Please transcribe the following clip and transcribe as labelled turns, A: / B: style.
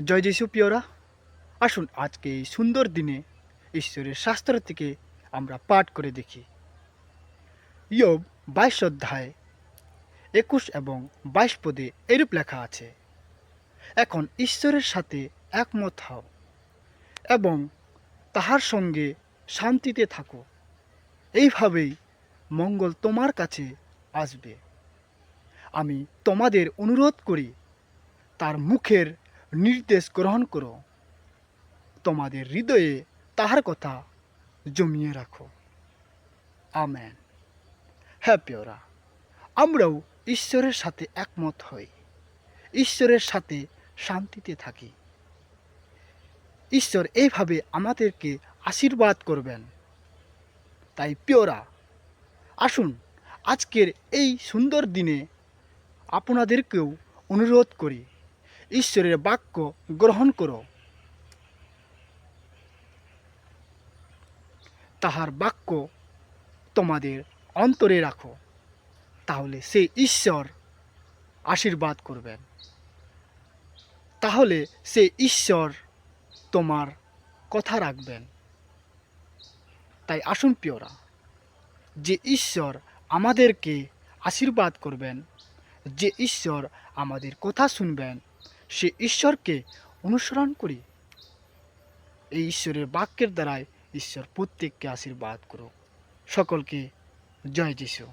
A: জয় যিশু প্রিয়রা, আসুন আজকে এই সুন্দর দিনে ঈশ্বরের শাস্ত্র থেকে আমরা পাঠ করে দেখি। ইয়োব 22 অধ্যায় 21 এবং 22 পদে এরূপ লেখা আছে, এখন ঈশ্বরের সাথে একমত হও এবং তাহার সঙ্গে শান্তিতে থাকো, এইভাবেই মঙ্গল তোমার কাছে আসবে। আমি তোমাদের অনুরোধ করি, তার মুখের নির্দেশ গ্রহণ করো, তোমাদের হৃদয়ে তাহার কথা জমিয়ে রাখো। আমেন। হ্যাঁ প্রিয়রা, আমরাও ঈশ্বরের সাথে একমত হই, ঈশ্বরের সাথে শান্তিতে থাকি। ঈশ্বর এইভাবে আমাদেরকে আশীর্বাদ করবেন। তাই প্রিয়রা, আসুন আজকের এই সুন্দর দিনে আপনাদেরকেও অনুরোধ করি, ঈশ্বরের বাক্য গ্রহণ করো, তাহার বাক্য তোমাদের অন্তরে রাখো, তাহলে সে ঈশ্বর আশীর্বাদ করবেন, তাহলে সে ঈশ্বর তোমার কথা রাখবেন। তাই আসুন প্রিয়রা, যে ঈশ্বর আমাদেরকে আশীর্বাদ করবেন, যে ঈশ্বর আমাদের কথা শুনবেন, সে ঈশ্বরকে অনুসরণ করি। এই ঈশ্বরের বাক্যের দ্বারাই ঈশ্বর প্রত্যেককে আশীর্বাদ করুক। সকলকে জয় যিশু।